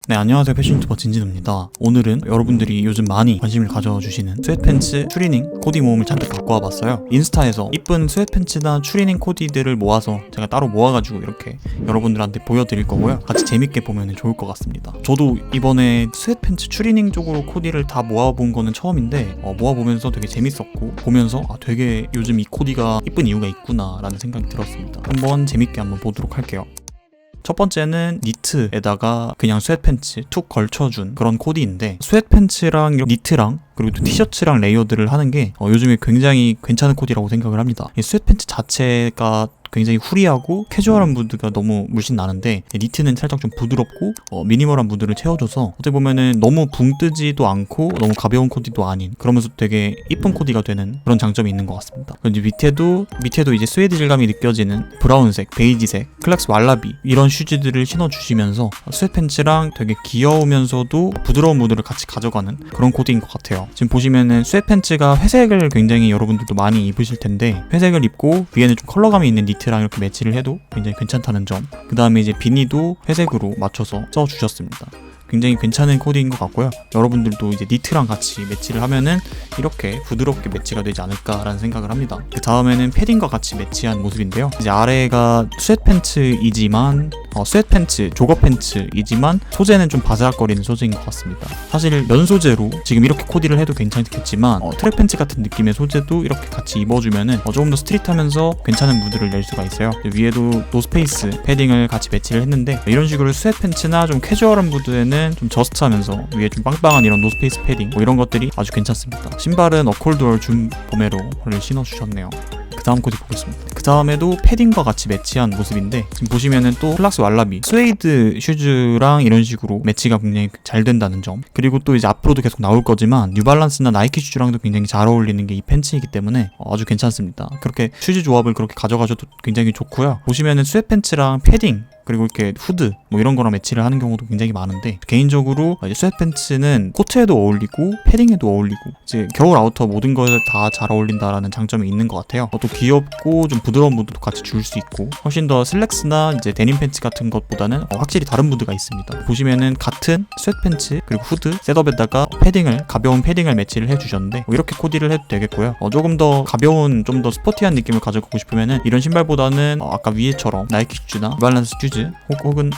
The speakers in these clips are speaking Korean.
네, 안녕하세요. 패션 유튜버 진진우입니다. 오늘은 여러분들이 요즘 많이 관심을 가져주시는 스웨트팬츠 추리닝 코디 모음을 잔뜩 갖고 와봤어요. 인스타에서 이쁜 스웨트팬츠나 추리닝 코디들을 모아서 제가 따로 모아가지고 이렇게 여러분들한테 보여드릴 거고요. 같이 재밌게 보면 좋을 것 같습니다. 저도 이번에 스웨트팬츠 추리닝 쪽으로 코디를 다 모아본 거는 처음인데 모아보면서 되게 재밌었고, 보면서 되게 요즘 이 코디가 이쁜 이유가 있구나 라는 생각이 들었습니다. 한번 재밌게 한번 보도록 할게요. 첫 번째는 니트에다가 그냥 스웨트팬츠 툭 걸쳐준 그런 코디인데, 스웨트팬츠랑 니트랑 그리고 또 티셔츠랑 레이어드를 하는 게 요즘에 굉장히 괜찮은 코디라고 생각을 합니다. 이 스웨트팬츠 자체가 굉장히 후리하고 캐주얼한 무드가 너무 물씬 나는데, 니트는 살짝 좀 부드럽고 미니멀한 무드를 채워줘서 어떻게 보면은 너무 붕 뜨지도 않고 너무 가벼운 코디도 아닌, 그러면서 되게 이쁜 코디가 되는 그런 장점이 있는 것 같습니다. 그리고 밑에도 이제 스웨드 질감이 느껴지는 브라운색, 베이지색, 클락스 왈라비 이런 슈즈들을 신어주시면서 스웨트팬츠랑 되게 귀여우면서도 부드러운 무드를 같이 가져가는 그런 코디인 것 같아요. 지금 보시면은 스웨트팬츠가 회색을 굉장히 여러분들도 많이 입으실 텐데, 회색을 입고 위에는 좀 컬러감이 있는 니트랑 이렇게 매치를 해도 굉장히 괜찮다는 점, 그 다음에 이제 비니도 회색으로 맞춰서 써주셨습니다. 굉장히 괜찮은 코디인 것 같고요. 여러분들도 이제 니트랑 같이 매치를 하면은 이렇게 부드럽게 매치가 되지 않을까라는 생각을 합니다. 그 다음에는 패딩과 같이 매치한 모습인데요. 이제 아래가 스웨트팬츠이지만 스웨트팬츠, 조거팬츠이지만 소재는 좀 바스락거리는 소재인 것 같습니다. 사실 면 소재로 지금 이렇게 코디를 해도 괜찮겠지만 트랙팬츠 같은 느낌의 소재도 이렇게 같이 입어주면은 조금 더 스트릿하면서 괜찮은 무드를 낼 수가 있어요. 위에도 노스페이스 패딩을 같이 매치를 했는데, 이런 식으로 스웨트팬츠나 좀 캐주얼한 무드에는 좀 저스트하면서 위에 좀 빵빵한 이런 노스페이스 패딩 이런 것들이 아주 괜찮습니다. 신발은 어콜드월 줌 포메로를 신어주셨네요. 그 다음 코디 보겠습니다. 그 다음에도 패딩과 같이 매치한 모습인데, 지금 보시면은 또 클락스 왈라비 스웨이드 슈즈랑 이런 식으로 매치가 굉장히 잘 된다는 점, 그리고 또 이제 앞으로도 계속 나올 거지만 뉴발란스나 나이키 슈즈랑도 굉장히 잘 어울리는 게 이 팬츠이기 때문에 아주 괜찮습니다. 그렇게 슈즈 조합을 그렇게 가져가셔도 굉장히 좋고요. 보시면은 스웨트팬츠랑 패딩 그리고 이렇게 후드 이런 거랑 매치를 하는 경우도 굉장히 많은데, 개인적으로 이제 스웨트팬츠는 코트에도 어울리고 패딩에도 어울리고 이제 겨울 아우터 모든 거에 다 잘 어울린다라는 장점이 있는 것 같아요. 또 귀엽고 좀 부드러운 무드도 같이 줄 수 있고, 훨씬 더 슬랙스나 이제 데님 팬츠 같은 것보다는 확실히 다른 무드가 있습니다. 보시면은 같은 스웨트팬츠 그리고 후드 셋업에다가 가벼운 패딩을 매치를 해주셨는데, 이렇게 코디를 해도 되겠고요. 조금 더 가벼운, 좀 더 스포티한 느낌을 가져가고 싶으면은 이런 신발보다는 아까 위에처럼 나이키 슈즈나 뉴발란스 슈즈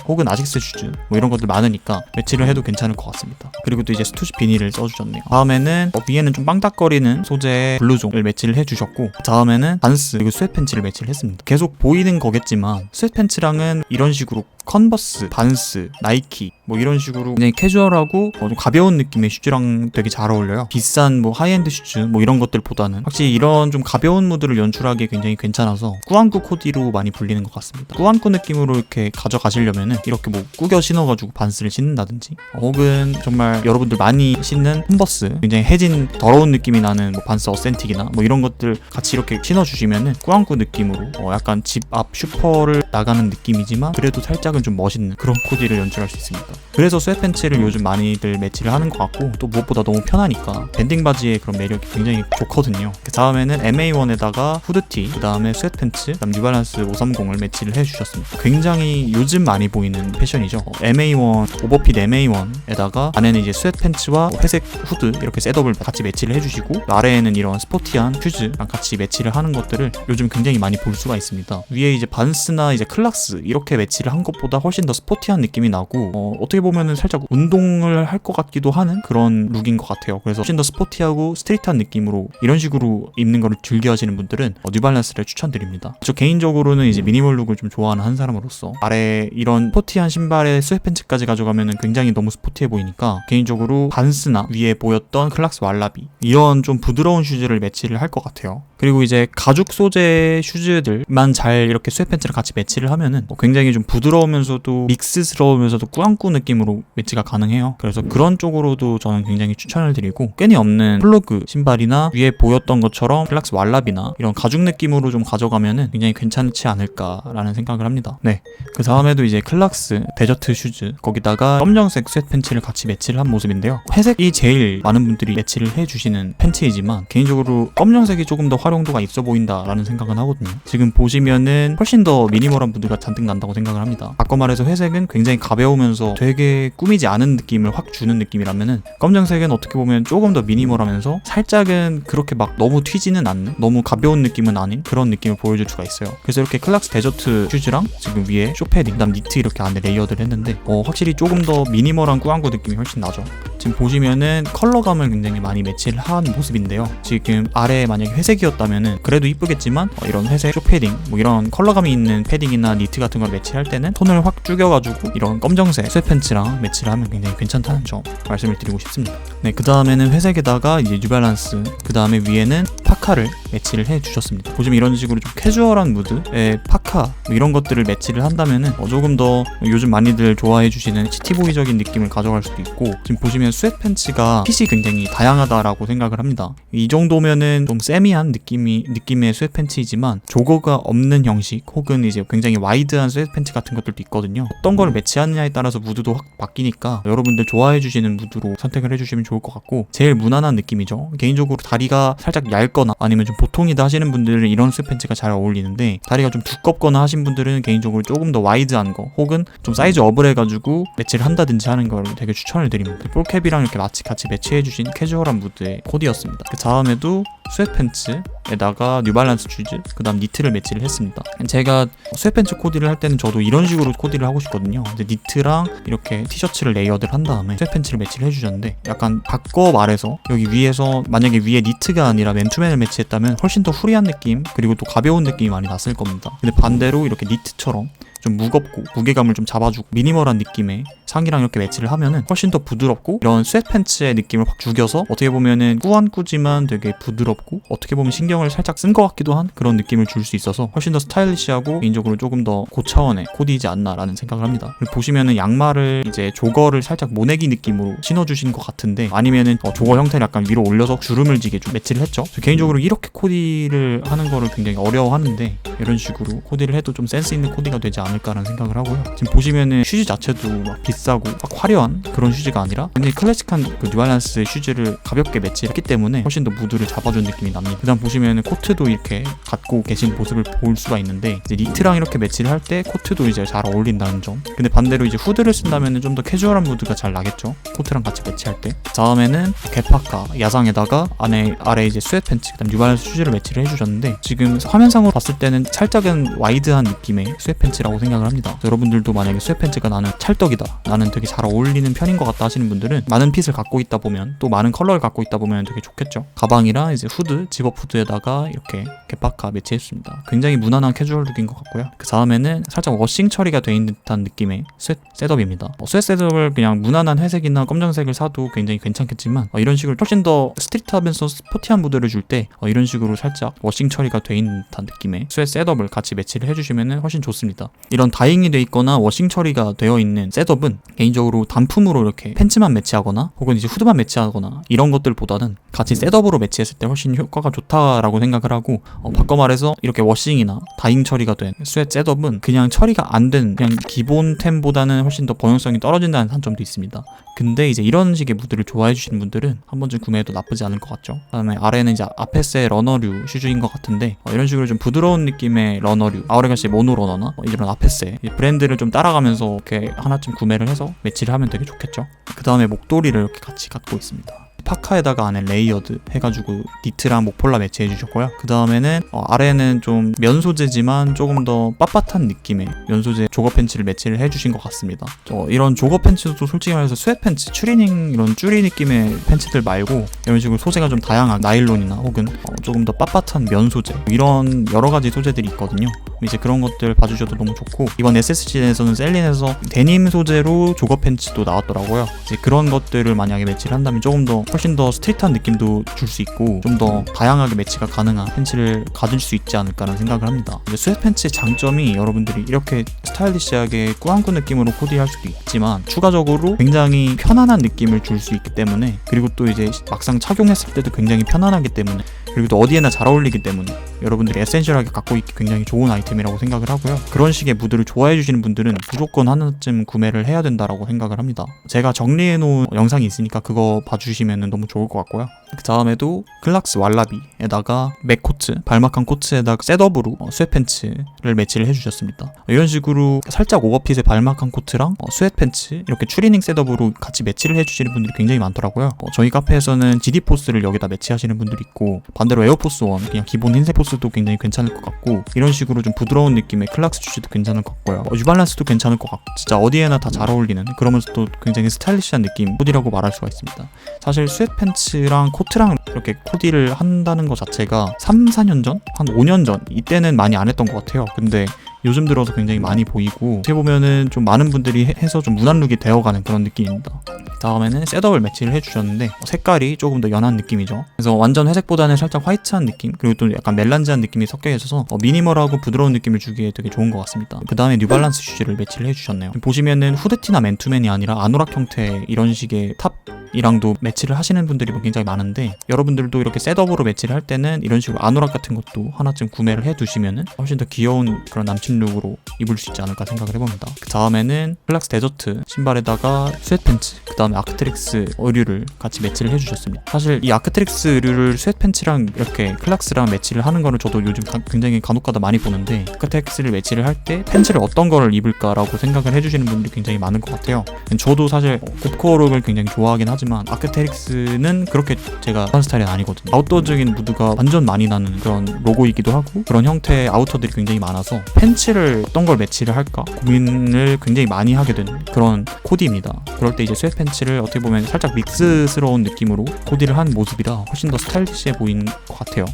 혹은 아식스 슈즈 이런 것들 많으니까 매치를 해도 괜찮을 것 같습니다. 그리고 또 이제 스투시 비닐을 써주셨네요. 다음에는 위에는 좀 빵딱거리는 소재의 블루종을 매치를 해주셨고, 다음에는 반스 그리고 스웨트팬츠를 매치를 했습니다. 계속 보이는 거겠지만 스웨트팬츠랑은 이런 식으로 컨버스, 반스, 나이키 이런 식으로 굉장히 캐주얼하고 좀 가벼운 느낌의 슈즈랑 되게 잘 어울려요. 비싼 하이엔드 슈즈 이런 것들보다는 확실히 이런 좀 가벼운 무드를 연출하기에 굉장히 괜찮아서 꾸안꾸 코디로 많이 불리는 것 같습니다. 꾸안꾸 느낌으로 이렇게 가져가시려면은 이렇게 꾸겨 신어가지고 반스를 신는다든지, 혹은 정말 여러분들 많이 신는 컨버스, 굉장히 해진 더러운 느낌이 나는 반스 어센틱이나 이런 것들 같이 이렇게 신어주시면은 꾸안꾸 느낌으로 약간 집 앞 슈퍼를 나가는 느낌이지만 그래도 살짝은 좀 멋있는 그런 코디를 연출할 수 있습니다. 그래서 스웨트팬츠를 요즘 많이들 매치를 하는 것 같고, 또 무엇보다 너무 편하니까 밴딩 바지의 그런 매력이 굉장히 좋거든요. 그 다음에는 MA1에다가 후드티, 그 다음에 스웨트팬츠, 그 다음 뉴발란스 530을 매치를 해주셨습니다. 굉장히 요즘 많이 보이는 패션이죠. MA1, 오버핏 MA1에다가 안에는 이제 스웨트팬츠와 회색 후드 이렇게 셋업을 같이 매치를 해주시고, 아래에는 이런 스포티한 슈즈랑 같이 매치를 하는 것들을 요즘 굉장히 많이 볼 수가 있습니다. 위에 이제 반스나 이제 클락스 이렇게 매치를 한 것보다 훨씬 더 스포티한 느낌이 나고, 어떻게 보면은 살짝 운동을 할 것 같기도 하는 그런 룩인 것 같아요. 그래서 훨씬 더 스포티하고 스트릿한 느낌으로 이런 식으로 입는 거를 즐겨 하시는 분들은 뉴발란스를 추천드립니다. 저 개인적으로는 이제 미니멀 룩을 좀 좋아하는 한 사람으로서 아래 이런 스포티한 신발에 스웨트팬츠까지 가져가면은 굉장히 너무 스포티해 보이니까, 개인적으로 반스나 위에 보였던 클락스 왈라비 이런 좀 부드러운 슈즈를 매치를 할 것 같아요. 그리고 이제 가죽 소재 슈즈들만 잘 이렇게 스웨트팬츠랑 같이 매치를 하면은 굉장히 좀 부드러우면서도 믹스스러우면서도 꾸안꾸 느낌으로 매치가 가능해요. 그래서 그런 쪽으로도 저는 굉장히 추천을 드리고, 끈이 없는 플러그 신발이나 위에 보였던 것처럼 클락스 왈라비나 이런 가죽 느낌으로 좀 가져가면은 굉장히 괜찮지 않을까라는 생각을 합니다. 네, 그 다음에도 이제 클락스 데저트 슈즈 거기다가 검정색 스웨트팬츠를 같이 매치를 한 모습인데요. 회색이 제일 많은 분들이 매치를 해주시는 팬츠이지만 개인적으로 검정색이 조금 더 활용도가 있어 보인다라는 생각은 하거든요. 지금 보시면은 훨씬 더 미니멀한 무드가 잔뜩 난다고 생각을 합니다. 아까 말해서 회색은 굉장히 가벼우면서 되게 꾸미지 않은 느낌을 확 주는 느낌이라면은 검정색은 어떻게 보면 조금 더 미니멀하면서 살짝은 그렇게 막 너무 튀지는 않는, 너무 가벼운 느낌은 아닌 그런 느낌을 보여줄 수가 있어요. 그래서 이렇게 클락스 데저트 슈즈랑 지금 위에 쇼패딩, 그다음 니트 이렇게 안에 레이어드를 했는데 확실히 조금 더 미니멀한 꾸안꾸 느낌이 훨씬 나죠. 지금 보시면은 컬러감을 굉장히 많이 매치를 한 모습인데요. 지금 아래에 만약에 회색이었다면은 그래도 이쁘겠지만 이런 회색 쇼패딩, 뭐 이런 컬러감이 있는 패딩이나 니트 같은 걸 매치할 때는 톤을 확 죽여가지고 이런 검정색 스웨트팬츠랑 매치를 하면 굉장히 괜찮다는 점 말씀을 드리고 싶습니다. 네, 그 다음에는 회색에다가 이제 뉴발란스, 그 다음에 위에는 파카를 매치를 해주셨습니다. 보시면 이런 식으로 좀 캐주얼한 무드의 파카 뭐 이런 것들을 매치를 한다면은 조금 더 요즘 많이들 좋아해주시는 시티보이적인 느낌을 가져갈 수도 있고, 지금 보시면 스웨트팬츠가 핏이 굉장히 다양하다라고 생각을 합니다. 이 정도면은 좀 세미한 느낌의 스웨트팬츠이지만 조거가 없는 형식 혹은 이제 굉장히 와이드한 스웨트팬츠 같은 것들도 있거든요. 어떤 걸 매치하느냐에 따라서 무드도 확 바뀌니까 여러분들 좋아해주시는 무드로 선택을 해주시면 좋을 것 같고, 제일 무난한 느낌이죠. 개인적으로 다리가 살짝 얇거나 아니면 좀 보통이다 하시는 분들은 이런 스웨트팬츠가 잘 어울리는데, 다리가 좀 두껍거나 하신 분들은 개인적으로 조금 더 와이드한 거 혹은 좀 사이즈 업을 해가지고 매치를 한다든지 하는 걸 되게 추천을 드립니다. 볼캡이랑 이렇게 같이 매치해주신 캐주얼한 무드의 코디였습니다. 그 다음에도 스웨트팬츠에다가 뉴발란스 슈즈, 그 다음 니트를 매치를 했습니다. 제가 스웨트팬츠 코디를 할 때는 저도 이런 식으로 코디를 하고 싶거든요. 이제 니트랑 이렇게 티셔츠를 레이어드를 한 다음에 스웨트팬츠를 매치를 해주셨는데, 약간 바꿔 말해서 여기 위에서 만약에 위에 니트가 아니라 맨투맨을 매치했다면 훨씬 더 후리한 느낌 그리고 또 가벼운 느낌이 많이 났을 겁니다. 근데 반대로 이렇게 니트처럼 좀 무겁고 무게감을 좀 잡아주고 미니멀한 느낌의 상의랑 이렇게 매치를 하면은 훨씬 더 부드럽고 이런 스웨트팬츠의 느낌을 확 죽여서 어떻게 보면은 꾸안꾸지만 되게 부드럽고 어떻게 보면 신경을 살짝 쓴 것 같기도 한 그런 느낌을 줄 수 있어서 훨씬 더 스타일리시하고 개인적으로 조금 더 고차원의 코디이지 않나라는 생각을 합니다. 그리고 보시면은 양말을 이제 조거를 살짝 모내기 느낌으로 신어주신 것 같은데, 아니면은 조거 형태를 약간 위로 올려서 주름을 지게 좀 매치를 했죠. 개인적으로 이렇게 코디를 하는 거를 굉장히 어려워하는데 이런 식으로 코디를 해도 좀 센스 있는 코디가 되지 않을까라는 생각을 하고요. 지금 보시면은 슈즈 자체도 막 비싸고 막 화려한 그런 슈즈가 아니라 굉장히 클래식한 그 뉴발란스 슈즈를 가볍게 매치했기 때문에 훨씬 더 무드를 잡아준 느낌이 납니다. 그 다음 보시면은 코트도 이렇게 갖고 계신 모습을 볼 수가 있는데, 이제 니트랑 이렇게 매치를 할 때 코트도 이제 잘 어울린다는 점. 근데 반대로 이제 후드를 쓴다면은 좀 더 캐주얼한 무드가 잘 나겠죠, 코트랑 같이 매치할 때. 다음에는 개파카 야상에다가 아래 이제 스웨트팬츠, 그다음 뉴발란스 슈즈를 매치를 해주셨는데, 지금 화면상으로 봤을 때는 살짝은 와이드한 느낌의 스웨트팬츠라고 생각을 합니다. 여러분들도 만약에 스웨트팬츠가 나는 찰떡이다, 나는 되게 잘 어울리는 편인 것 같다 하시는 분들은 많은 핏을 갖고 있다 보면, 또 많은 컬러를 갖고 있다 보면 되게 좋겠죠. 가방이랑 이제 후드, 집업 후드에다가 이렇게 개파카 매치했습니다. 굉장히 무난한 캐주얼 룩인 것 같고요. 그 다음에는 살짝 워싱 처리가 돼 있는 듯한 느낌의 스웨트 셋업입니다. 스웨트 셋업을 그냥 무난한 회색이나 검정색을 사도 굉장히 괜찮겠지만, 이런 식으로 훨씬 더 스트릿하면서 스포티한 무드를 줄 때 이런 식으로 살짝 워싱 처리가 돼 있는 듯한 느낌의 스웨트 셋업을 같이 매치를 해주시면 훨씬 좋습니다. 이런 다잉이 돼 있거나 워싱 처리가 되어 있는 셋업은 개인적으로 단품으로 이렇게 팬츠만 매치하거나 혹은 이제 후드만 매치하거나 이런 것들보다는 같이 셋업으로 매치했을 때 훨씬 효과가 좋다라고 생각을 하고, 바꿔 말해서 이렇게 워싱이나 다잉 처리가 된 스웨트 셋업은 그냥 처리가 안 된 그냥 기본템보다는 훨씬 더 범용성이 떨어진다는 단점도 있습니다. 근데 이제 이런 식의 무드를 좋아해 주시는 분들은 한 번쯤 구매해도 나쁘지 않을 것 같죠. 그다음에 아래는 이제 아페스의 러너류 슈즈인 것 같은데, 이런 식으로 좀 부드러운 느낌의 러너류, 아우레가시의 모노 러너나 이런 아페스의 브랜드를 좀 따라가면서 이렇게 하나쯤 구매를 해서 매치를 하면 되게 좋겠죠. 그 다음에 목도리를 이렇게 같이 갖고 있습니다. 파카에다가 안에 레이어드 해가지고 니트랑 목폴라 매치해 주셨고요. 그 다음에는 아래는 좀 면 소재지만 조금 더 빳빳한 느낌의 면 소재 조거 팬츠를 매치를 해주신 것 같습니다. 이런 조거 팬츠도 솔직히 말해서 스웨트 팬츠, 추리닝 이런 쭈리 느낌의 팬츠들 말고 이런 식으로 소재가 좀 다양한 나일론이나 혹은 조금 더 빳빳한 면 소재, 이런 여러 가지 소재들이 있거든요. 이제 그런 것들 봐주셔도 너무 좋고, 이번 SSG에서는 셀린에서 데님 소재로 조거 팬츠도 나왔더라고요. 이제 그런 것들을 만약에 매치를 한다면 조금 더 훨씬 더 스트릿한 느낌도 줄 수 있고 좀 더 다양하게 매치가 가능한 팬츠를 가질 수 있지 않을까라는 생각을 합니다. 스웨트 팬츠의 장점이 여러분들이 이렇게 스타일리시하게 꾸안꾸 느낌으로 코디할 수도 있지만 추가적으로 굉장히 편안한 느낌을 줄 수 있기 때문에, 그리고 또 이제 막상 착용했을 때도 굉장히 편안하기 때문에, 그리고 또 어디에나 잘 어울리기 때문에 여러분들이 에센셜하게 갖고 있기 굉장히 좋은 아이템이라고 생각을 하고요. 그런 식의 무드를 좋아해 주시는 분들은 무조건 하나쯤 구매를 해야 된다라고 생각을 합니다. 제가 정리해 놓은 영상이 있으니까 그거 봐주시면 너무 좋을 것 같고요. 그 다음에도 클락스 왈라비에다가 맥 코트, 발막한 코트에다가 셋업으로 스웨트 팬츠를 매치를 해주셨습니다. 이런 식으로 살짝 오버핏의 발막한 코트랑 스웨트 팬츠 이렇게 추리닝 셋업으로 같이 매치를 해주시는 분들이 굉장히 많더라고요. 저희 카페에서는 GD 포스를 여기다 매치하시는 분들이 있고, 반대로 에어포스 원 그냥 기본 흰색 포스도 굉장히 괜찮을 것 같고, 이런 식으로 좀 부드러운 느낌의 클락스 슈즈도 괜찮을 것 같고요. 뉴발란스도 괜찮을 것 같고, 진짜 어디에나 다 잘 어울리는, 그러면서도 굉장히 스타일리시한 느낌 코디라고 말할 수가 있습니다. 사실 스웨트 팬츠랑 코트랑 이렇게 코디를 한다는 것 자체가 3, 4년 전? 한 5년 전? 이때는 많이 안 했던 것 같아요. 근데 요즘 들어서 굉장히 많이 보이고, 어떻게 보면은 좀 많은 분들이 해서 좀 무난룩이 되어가는 그런 느낌입니다. 다음에는 셋업을 매치를 해주셨는데 색깔이 조금 더 연한 느낌이죠. 그래서 완전 회색보다는 살짝 화이트한 느낌, 그리고 또 약간 멜란지한 느낌이 섞여 있어서 미니멀하고 부드러운 느낌을 주기에 되게 좋은 것 같습니다. 그 다음에 뉴발란스 슈즈를 매치를 해주셨네요. 보시면은 후드티나 맨투맨이 아니라 아노락 형태 이런 식의 탑이랑도 매치를 하시는 분들이 굉장히 많은데, 여러분들도 이렇게 셋업으로 매치를 할 때는 이런 식으로 아노락 같은 것도 하나쯤 구매를 해두시면은 훨씬 더 귀여운 그런 남친 룩으로 입을 수 있지 않을까 생각을 해봅니다. 그 다음에는 클락스 데저트 신발에다가 스웨트 팬츠, 그 다음에 아크트릭스 의류를 같이 매치를 해주셨습니다. 사실 이 아크트릭스 의류를 스웨트 팬츠랑 이렇게 클락스랑 매치를 하는 거를 저도 요즘 굉장히 간혹가다 많이 보는데, 아크트릭스를 매치를 할 때 팬츠를 어떤 거를 입을까라고 생각을 해주시는 분들이 굉장히 많은 것 같아요. 저도 사실 곱코어룩을 굉장히 좋아하긴 하지만 아크테릭스는 그렇게 제가 하는 스타일은 아니거든요. 아웃도어적인 무드가 완전 많이 나는 그런 로고이기도 하고, 그런 형태의 아우터들이 굉장히 많아서 팬츠를 어떤 걸 매치를 할까 고민을 굉장히 많이 하게 되는 그런 코디입니다. 그럴 때 이제 스웨트 팬츠를 어떻게 보면 살짝 믹스스러운 느낌으로 코디를 한 모습이라 훨씬 더 스타일리시해 보이는 것 같아요.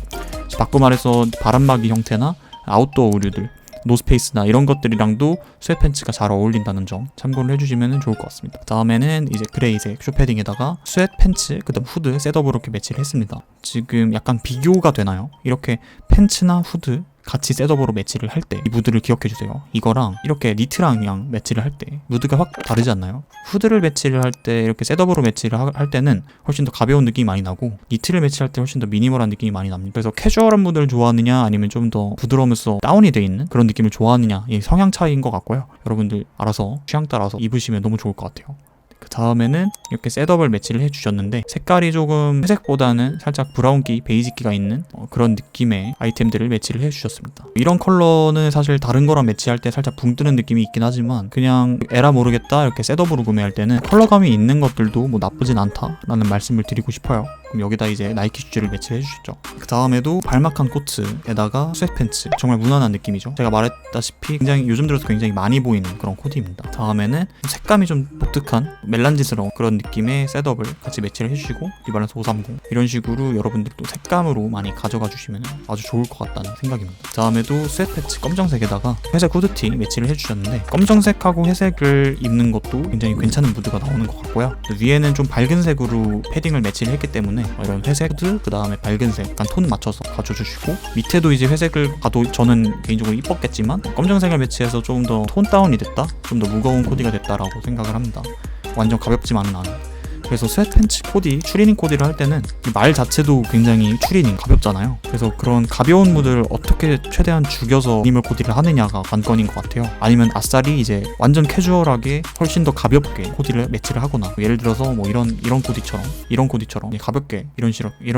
바꿔 말해서 바람막이 형태나 아웃도어 의류들, 노스페이스나 이런 것들이랑도 스웨트 팬츠가 잘 어울린다는 점 참고를 해주시면 좋을 것 같습니다. 다음에는 이제 그레이색 쇼패딩에다가 스웨트 팬츠, 그 다음 후드 셋업으로 이렇게 매치를 했습니다. 지금 약간 비교가 되나요? 이렇게 팬츠나 후드 같이 셋업으로 매치를 할 때 이 무드를 기억해주세요. 이거랑 이렇게 니트랑 그냥 매치를 할 때 무드가 확 다르지 않나요? 후드를 매치를 할 때 이렇게 셋업으로 매치를 할 때는 훨씬 더 가벼운 느낌이 많이 나고, 니트를 매치할 때 훨씬 더 미니멀한 느낌이 많이 납니다. 그래서 캐주얼한 무드를 좋아하느냐 아니면 좀 더 부드러우면서 다운이 돼 있는 그런 느낌을 좋아하느냐, 이 성향 차이인 것 같고요. 여러분들 알아서 취향 따라서 입으시면 너무 좋을 것 같아요. 그 다음에는 이렇게 셋업을 매치를 해주셨는데, 색깔이 조금 회색보다는 살짝 브라운기, 베이지기가 있는 그런 느낌의 아이템들을 매치를 해주셨습니다. 이런 컬러는 사실 다른 거랑 매치할 때 살짝 붕 뜨는 느낌이 있긴 하지만, 그냥 에라 모르겠다 이렇게 셋업으로 구매할 때는 컬러감이 있는 것들도 뭐 나쁘진 않다라는 말씀을 드리고 싶어요. 그럼 여기다 이제 나이키 슈즈를 매치를 해주셨죠. 그 다음에도 발막한 코트에다가 스웨트 팬츠, 정말 무난한 느낌이죠. 제가 말했다시피 굉장히 요즘 들어서 굉장히 많이 보이는 그런 코디입니다. 다음에는 색감이 좀 독특한 멜란지스러운 그런 느낌의 셋업을 같이 매치를 해주시고, 뉴발란스 530 이런 식으로 여러분들도 색감으로 많이 가져가 주시면 아주 좋을 것 같다는 생각입니다. 그 다음에도 스웨트 팬츠 검정색에다가 회색 후드티 매치를 해주셨는데, 검정색하고 회색을 입는 것도 굉장히 괜찮은 무드가 나오는 것 같고요. 위에는 좀 밝은 색으로 패딩을 매치를 했기 때문에 이런 회색 후드, 그 다음에 밝은 색 약간 톤 맞춰서 가져주시고, 밑에도 이제 회색을 가도 저는 개인적으로 이뻤겠지만 검정색을 매치해서 조금 더 톤 다운이 됐다, 좀 더 무거운 코디가 됐다라고 생각을 합니다. 완전 가볍지만은 않은. 그래서 스웨트 팬츠 코디, 추리닝 코디를 할 때는 말 자체도 굉장히 추리닝, 가볍잖아요. 그래서 그런 가벼운 무드를 어떻게 최대한 죽여서 미니멀 코디를 하느냐가 관건인 것 같아요. 아니면 아싸리 이제 완전 캐주얼하게 훨씬 더 가볍게 코디를 매치를 하거나, 예를 들어서 뭐 이런 코디처럼 가볍게 이런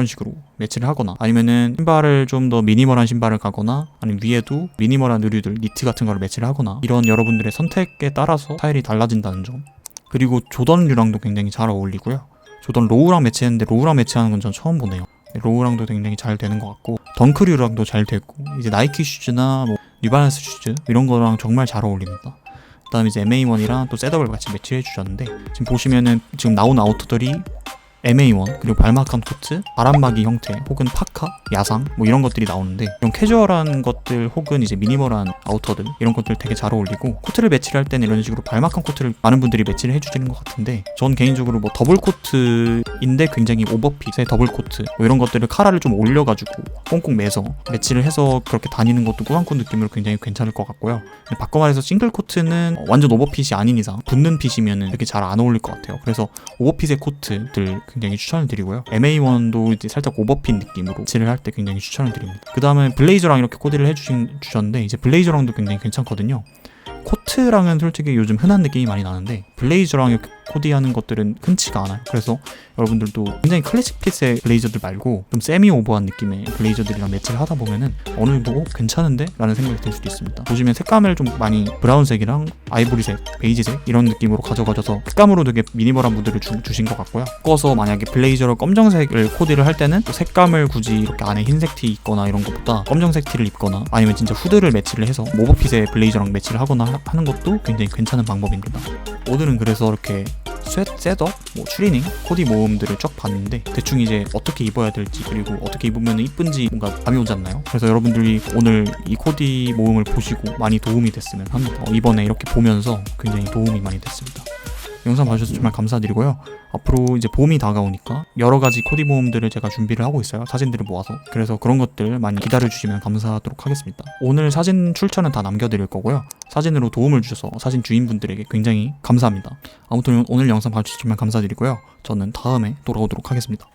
식으로 매치를 하거나, 아니면은 신발을 좀 더 미니멀한 신발을 가거나, 아니면 위에도 미니멀한 의류들, 니트 같은 거를 매치를 하거나, 이런 여러분들의 선택에 따라서 스타일이 달라진다는 점. 그리고 조던류랑도 굉장히 잘 어울리고요. 조던 로우랑 매치했는데 로우랑 매치하는 건 전 처음 보네요. 로우랑도 굉장히 잘 되는 것 같고, 덩크류랑도 잘 되고, 이제 나이키 슈즈나 뭐 뉴발란스 슈즈 이런 거랑 정말 잘 어울립니다. 그 다음에 이제 MA1이랑 또 셋업을 같이 매치해 주셨는데, 지금 보시면은 지금 나온 아우터들이 MA1, 그리고 발막한 코트, 바람막이 형태, 혹은 파카, 야상 뭐 이런 것들이 나오는데, 이런 캐주얼한 것들 혹은 이제 미니멀한 아우터들 이런 것들 되게 잘 어울리고, 코트를 매치를 할 때는 이런 식으로 발막한 코트를 많은 분들이 매치를 해주시는 것 같은데, 전 개인적으로 뭐 더블 코트인데 굉장히 오버핏의 더블 코트 뭐 이런 것들을 카라를 좀 올려가지고 꽁꽁 매서 매치를 해서 그렇게 다니는 것도 꾸안꾸 느낌으로 굉장히 괜찮을 것 같고요. 바꿔 말해서 싱글 코트는 완전 오버핏이 아닌 이상 붙는 핏이면은 되게 잘 안 어울릴 것 같아요. 그래서 오버핏의 코트들 굉장히 추천을 드리고요. MA1도 이제 살짝 오버핏 느낌으로 매치를 할 때 굉장히 추천을 드립니다. 그 다음에 블레이저랑 이렇게 코디를 해주셨는데, 이제 블레이저랑도 굉장히 괜찮거든요. 코트랑은 솔직히 요즘 흔한 느낌이 많이 나는데 블레이저랑 이렇게 코디하는 것들은 흔치가 않아요. 그래서 여러분들도 굉장히 클래식 핏의 블레이저들 말고 좀 세미 오버한 느낌의 블레이저들이랑 매치를 하다 보면은 어느 정도 괜찮은데? 라는 생각이 들 수도 있습니다. 보시면 색감을 좀 많이 브라운색이랑 아이보리색, 베이지색 이런 느낌으로 가져가셔서 색감으로 되게 미니멀한 무드를 주신 것 같고요. 바꿔서 만약에 블레이저로 검정색을 코디를 할 때는 또 색감을 굳이 이렇게 안에 흰색 티 입거나 이런 것보다 검정색 티를 입거나 아니면 진짜 후드를 매치를 해서 모버핏의 블레이저랑 매치를 하거나 하는 것도 굉장히 괜찮은 방법입니다. 오늘은 그래서 이렇게 스웨트 셋업, 추리닝, 코디 모음들을 쫙 봤는데 대충 이제 어떻게 입어야 될지 그리고 어떻게 입으면 이쁜지 뭔가 감이 오지 않나요? 그래서 여러분들이 오늘 이 코디 모음을 보시고 많이 도움이 됐으면 합니다. 이번에 이렇게 보면서 굉장히 도움이 많이 됐습니다. 영상 봐주셔서 정말 감사드리고요. 앞으로 이제 봄이 다가오니까 여러 가지 코디 모음들을 제가 준비를 하고 있어요. 사진들을 모아서. 그래서 그런 것들 많이 기다려주시면 감사하도록 하겠습니다. 오늘 사진 출처는 다 남겨드릴 거고요. 사진으로 도움을 주셔서 사진 주인분들에게 굉장히 감사합니다. 아무튼 오늘 영상 봐주셔서 정말 감사드리고요. 저는 다음에 돌아오도록 하겠습니다.